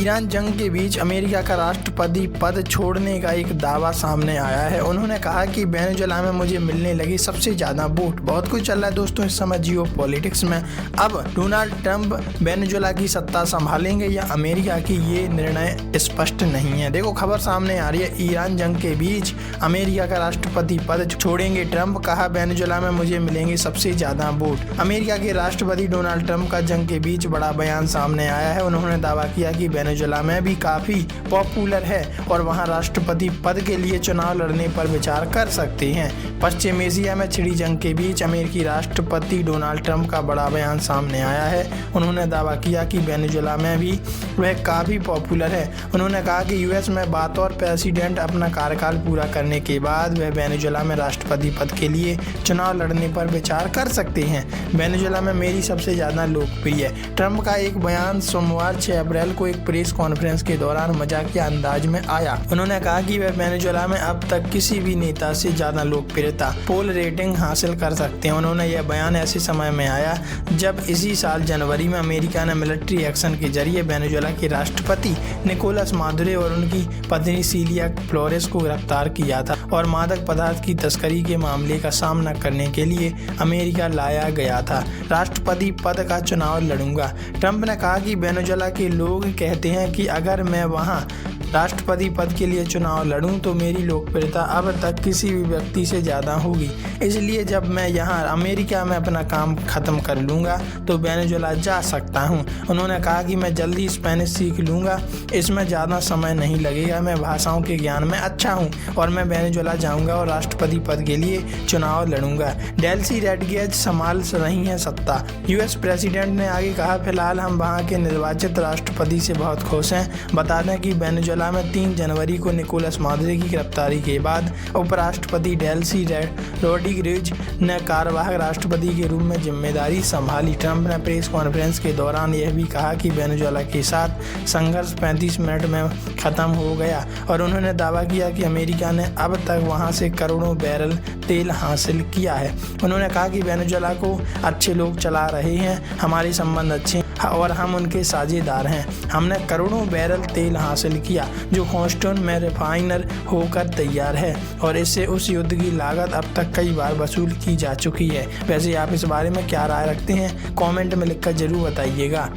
Iran जंग के बीच America का राष्ट्रपति पद छोड़ने का एक दावा सामने आया है। उन्होंने कहा कि वेनेजुएला में मुझे मिलने लगी सबसे ज़्यादा वोट। बहुत कुछ चल रहा है दोस्तों इस समय जियो पॉलिटिक्स में। अब डोनाल्ड ट्रंप वेनेजुएला की सत्ता संभालेंगे या अमेरिका की, ये निर्णय स्पष्ट नहीं है। देखो खबर सामने आ रही है, ईरान जंग के बीच अमेरिका का राष्ट्रपति पद छोड़ेंगे ट्रंप, कहा वेनेजुएला में मुझे मिलेंगे सबसे ज़्यादा वोट। अमेरिका के राष्ट्रपति डोनाल्ड ट्रंप का जंग के बीच बड़ा बयान सामने आया है। उन्होंने दावा किया कि वेनेजुएला में भी काफ़ी पॉपुलर है और वहां राष्ट्रपति पद के लिए चुनाव लड़ने पर विचार कर सकते हैं। पश्चिम एशिया में छिड़ी जंग के बीच अमेरिकी राष्ट्रपति डोनाल्ड ट्रंप का बड़ा बयान सामने आया है। उन्होंने दावा किया कि वेनेजुएला में भी वह काफ़ी पॉपुलर है। उन्होंने कहा कि यूएस में बतौर प्रेसिडेंट अपना कार्यकाल पूरा करने के बाद वह वेनेजुएला में राष्ट्रपति पद के लिए चुनाव लड़ने पर विचार कर सकते हैं। वेनेजुएला में मेरी सबसे ज़्यादा लोकप्रिय। ट्रंप का एक बयान सोमवार 6 अप्रैल को एक प्रेस कॉन्फ्रेंस के दौरान मजाकिया अंदाज में आया। उन्होंने कहा कि वह वेनेजुएला में अब तक किसी भी नेता से ज्यादा लोकप्रियता पोल रेटिंग हासिल कर सकते हैं। उन्होंने यह बयान ऐसे समय में आया जब इसी साल जनवरी में अमेरिका ने मिलिट्री एक्शन के जरिए वेनेजुएला के राष्ट्रपति निकोलस मादुरो और उनकी पत्नी सिलिया फ्लोरेस को गिरफ्तार किया था और मादक पदार्थ की तस्करी के मामले का सामना करने के लिए अमेरिका लाया गया था। राष्ट्रपति पद का चुनाव लड़ूंगा। ट्रंप ने कहा कि वेनेजुएला के लोग कहते हैं कि अगर मैं वहां राष्ट्रपति पद के लिए चुनाव लड़ूं तो मेरी लोकप्रियता अब तक किसी भी व्यक्ति से ज़्यादा होगी। इसलिए जब मैं यहाँ अमेरिका में अपना काम ख़त्म कर लूँगा तो वेनेजुएला जा सकता हूँ। उन्होंने कहा कि मैं जल्दी स्पेनिश सीख लूँगा, इसमें ज़्यादा समय नहीं लगेगा। मैं भाषाओं के ज्ञान में अच्छा हूँ और मैं वेनेजुएला जाऊँगा और राष्ट्रपति पद के लिए चुनाव लड़ूंगा। डेल्सी रोड्रिगेज संभाल रही हैं सत्ता। यूएस प्रेसिडेंट ने आगे कहा, फिलहाल हम वहाँ के निर्वाचित राष्ट्रपति से बहुत खुश हैं। बता दें कि वेनेजुएला में 3 जनवरी को निकोलस मादुरो की गिरफ्तारी के बाद उपराष्ट्रपति डेल्सी रोड्रिगेज ने कार्यवाहक राष्ट्रपति के रूप में जिम्मेदारी संभाली। ट्रंप ने प्रेस कॉन्फ्रेंस के दौरान यह भी कहा कि वेनेजुएला के साथ संघर्ष 35 मिनट में खत्म हो गया और उन्होंने दावा किया कि अमेरिका ने अब तक वहां से करोड़ों बैरल तेल हासिल किया है। उन्होंने कहा कि वेनेजुएला को अच्छे लोग चला रहे हैं, हमारे संबंध अच्छे और हम उनके साझेदार हैं। हमने करोड़ों बैरल तेल हासिल किया जो ह्यूस्टन में रिफाइनर होकर तैयार है और इससे उस युद्ध की लागत अब तक कई बार वसूल की जा चुकी है। वैसे आप इस बारे में क्या राय रखते हैं? कमेंट में लिखकर जरूर बताइएगा।